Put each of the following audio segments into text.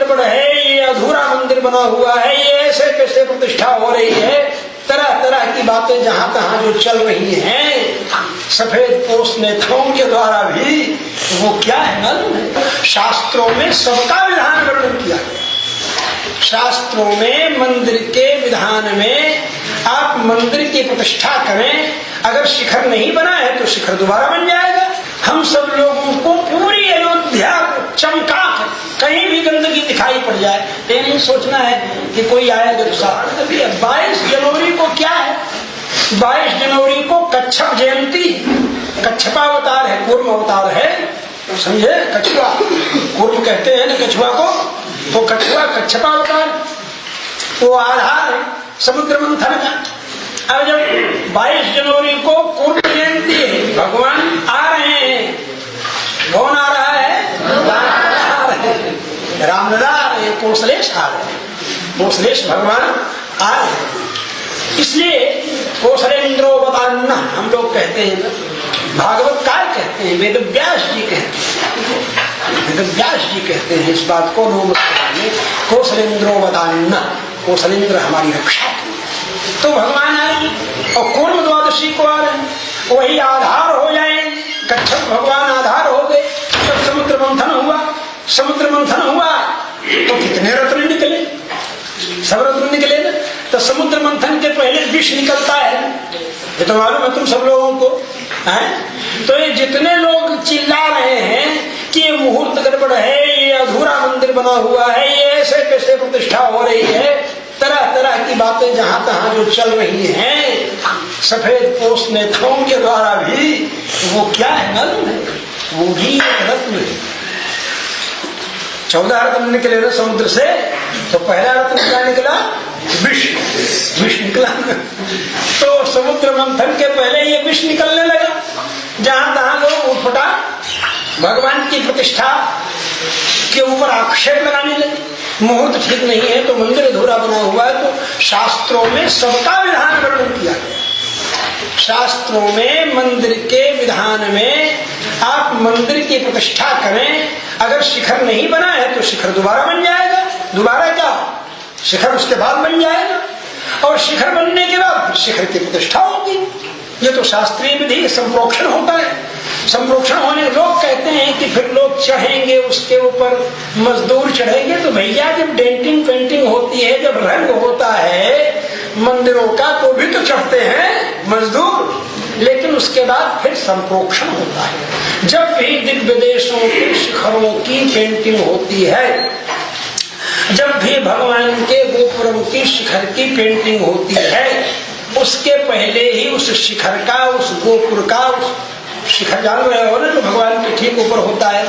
गड़बड़ है, ये अधूरा मंदिर बना हुआ है, ये ऐसे कैसे प्रतिष्ठा हो रही है, तरह तरह की बातें जहां तहां जो चल रही हैं सफेद पोष नेताओं के द्वारा भी, वो क्या है मालूम है? शास्त्रों में सबका विधान वर्णन किया गया। शास्त्रों में मंदिर के विधान में आप मंदिर की प्रतिष्ठा करें, अगर शिखर नहीं बना है तो शिखर दोबारा बन जाएगा। हम सब लोगों को पूरी अयोध्या चमका कहीं भी गंदगी दिखाई पड़ जाए, ये नहीं सोचना है कि कोई आएगा तो सारा। 22 जनवरी को क्या है? 22 जनवरी को कच्छप जयंती, कच्छपावतार है, कूर्म अवतार है, समझे? कछुआ कूर्म कहते हैं ना कछुआ को, वो कछुआ कच्छपावतार, वो आधार है समुद्र मंथन का। अब जब 22 जनवरी को कूर्म जयंती है, भगवान आ रहे हैं, कौन आ रहा है? रामलला कौशलेश आ रहे हैं, कौशलेश भगवान आ रहे हैं। इसलिए कौशलेन्द्रोवतान्ना हम लोग कहते हैं ना, भागवतकार कहते हैं, वेद व्यास जी कहते हैं, वेद व्यास जी कहते हैं इस बात को नमस्कार में, कौशलेन्द्रोवतान्ना, कौशलेन्द्र हमारी रक्षा की। तो भगवान आए और कूर्म द्वादशी को आ रहे हैं, वही आधार हो जाए, कच्छप भगवान आधार हो गए। जब समुद्र मंथन हुआ, समुद्र मंथन हुआ तो कितने रत्न निकले? सब रत्न निकले ना। तो समुद्र मंथन के पहले विष निकलता है, ये तो मालूम है तुम सब लोगों को है? तो ये जितने लोग चिल्ला रहे हैं कि ये मुहूर्त गड़बड़ है, ये अधूरा मंदिर बना हुआ है, ये ऐसे कैसे प्रतिष्ठा हो रही है, तरह तरह की बातें जहां तहां जो चल रही हैं सफेद पोष नेताओं के द्वारा भी, वो क्या है मालूम है? वो भी एक रत्न है। 14 रत्न निकले ना समुद्र से, तो पहला रत्न क्या निकला? विष, विष निकला। तो समुद्र मंथन के पहले ये विष निकलने लगा, जहां तहां लोग उठपटा भगवान की प्रतिष्ठा के ऊपर आक्षेप लगाने लगे। मुहूर्त ठीक नहीं है तो मंदिर अधूरा बना हुआ है, तो शास्त्रों में सबका विधान वर्णन किया गया। शास्त्रों में मंदिर के विधान में आप मंदिर की प्रतिष्ठा करें, अगर शिखर नहीं बना है तो शिखर दोबारा बन जाएगा। दोबारा क्या? शिखर उसके बाद बन जाएगा, और शिखर बनने के बाद शिखर की प्रतिष्ठा होगी। ये तो शास्त्रीय विधि संप्रोक्षण होता है। संप्रोक्षण होने लोग कहते हैं कि फिर लोग चढ़ेंगे उसके ऊपर, मजदूर चढ़ेंगे। तो भैया जब डेंटिंग पेंटिंग होती है, जब रंग होता है मंदिरों का, तो भी तो चढ़ते हैं मजदूर, लेकिन उसके बाद फिर संप्रोक्षण होता है। जब भी दिव्य देशों के शिखरों की पेंटिंग होती है, जब भी भगवान के गोपुरम की शिखर की पेंटिंग होती है, उसके पहले ही उस शिखर का, उस गोपुर का, शिखर जान रहे हो ना जो भगवान के ठीक ऊपर होता है,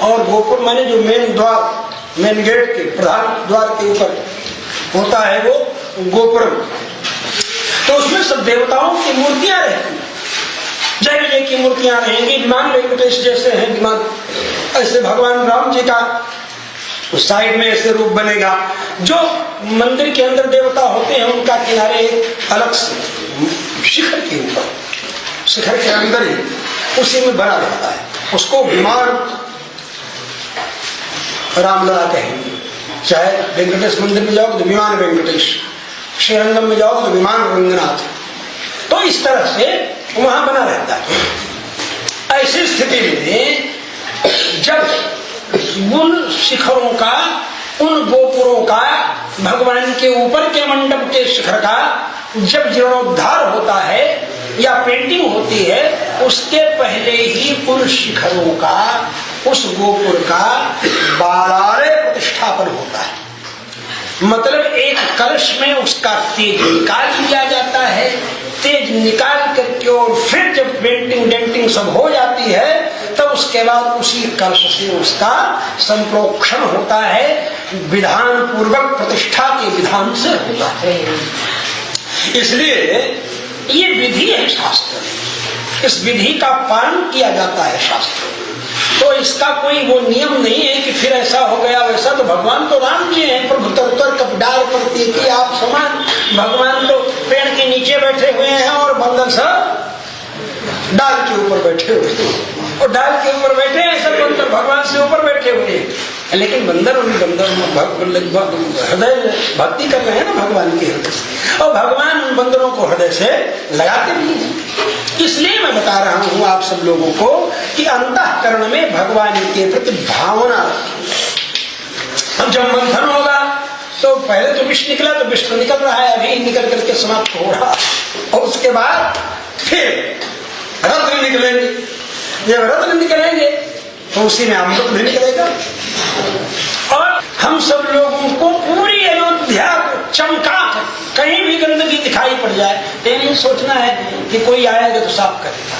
और गोपुर माने जो मेन द्वार, मेन गेट के प्रधान द्वार के ऊपर होता है वो गोपुरम। तो उसमें सब देवताओं की मूर्तियां रहती, जय विजय की मूर्तियां रहेंगी। विमान वेंकटेश जैसे हैं विमान, ऐसे भगवान राम जी का उस साइड में ऐसे रूप बनेगा। जो मंदिर के अंदर देवता होते हैं उनका किनारे अलग से शिखर के ऊपर, शिखर के अंदर ही उसी में बना रहता है, उसको विमान रामलला कहेंगे। चाहे वेंकटेश मंदिर में जाओ तो विमान वेंकटेश, श्रीरंगम में जाओ तो विमान रंगनाथ। तो इस तरह से वहां बना रहता है। ऐसी स्थिति में जब उन शिखरों का, उन गोपुरों का, भगवान के ऊपर के मंडप के शिखर का जब जीर्णोद्धार होता है या पेंटिंग होती है, उसके पहले ही उन शिखरों का, उस गोपुर का बारारे प्रतिष्ठापन होता है। मतलब एक कलश में उसका तेज निकाल लिया जाता है, तेज निकाल करके और फिर जब पेंटिंग डेंटिंग सब हो जाती है, तब उसके बाद उसी कलश से उसका संप्रोक्षण होता है, विधान पूर्वक प्रतिष्ठा के विधान से होता है। इसलिए ये विधि है शास्त्र, इस विधि का पालन किया जाता है शास्त्र। तो इसका कोई वो नियम नहीं है कि फिर ऐसा हो गया वैसा। तो भगवान तो राम जी हैं, प्रभु तर कपडार करती कि आप समान। भगवान तो पेड़ के नीचे बैठे हुए हैं और बंदर सब डाल के ऊपर बैठे हुए, और डाल के ऊपर बैठे हैं सब बंदर, भगवान से ऊपर बैठे हुए हैं, लेकिन बंदर उन बंदर हृदय भक्ति कर रहे हैं ना भगवान के हृदय से, और भगवान उन बंदरों को हृदय से लगाते भी हैं। इसलिए मैं बता रहा हूं आप सब लोगों को कि अंतःकरण में भगवान के प्रति भावना। अब जब मंथन होगा तो पहले तो विष निकला, तो विष तो निकल रहा है, अभी निकल करके समाप्त हो रहा, और उसके बाद फिर रत्न निकलेंगे। जब रत्न निकलेंगे तो उसी में अमृत भी निकलेगा, और हम सब लोगों को पूरी अयोध्या चमका, कहीं भी गंदगी दिखाई पड़ जाए तो नहीं सोचना है कि कोई आएगा तो साफ करेगा।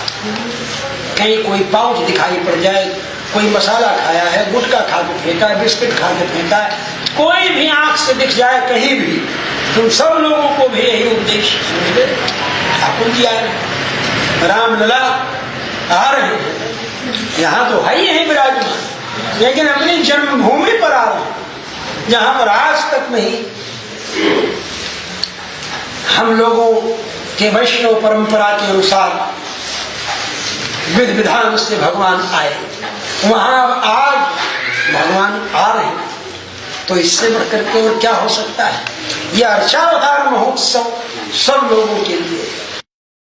कहीं कोई पाउच दिखाई पड़ जाए, कोई मसाला खाया है, गुटखा खा के फेंका है, बिस्किट खा के फेंका है, कोई भी आंख से दिख जाए कहीं भी, तुम सब लोगों को भी यही उद्देश्य समझ ठाकुर जी आए, रामलला आ रहे हैं, यहाँ तो है ही है विराजमान, लेकिन अपनी जन्मभूमि पर आ रहे हैं, जहां पर आज तक नहीं हम लोगों के वैष्णव परंपरा के अनुसार विधि विधान से भगवान आए, वहां आज भगवान आ रहे हैं, तो इससे बढ़कर के और क्या हो सकता है। यह अर्चावतार महोत्सव सब लोगों के लिए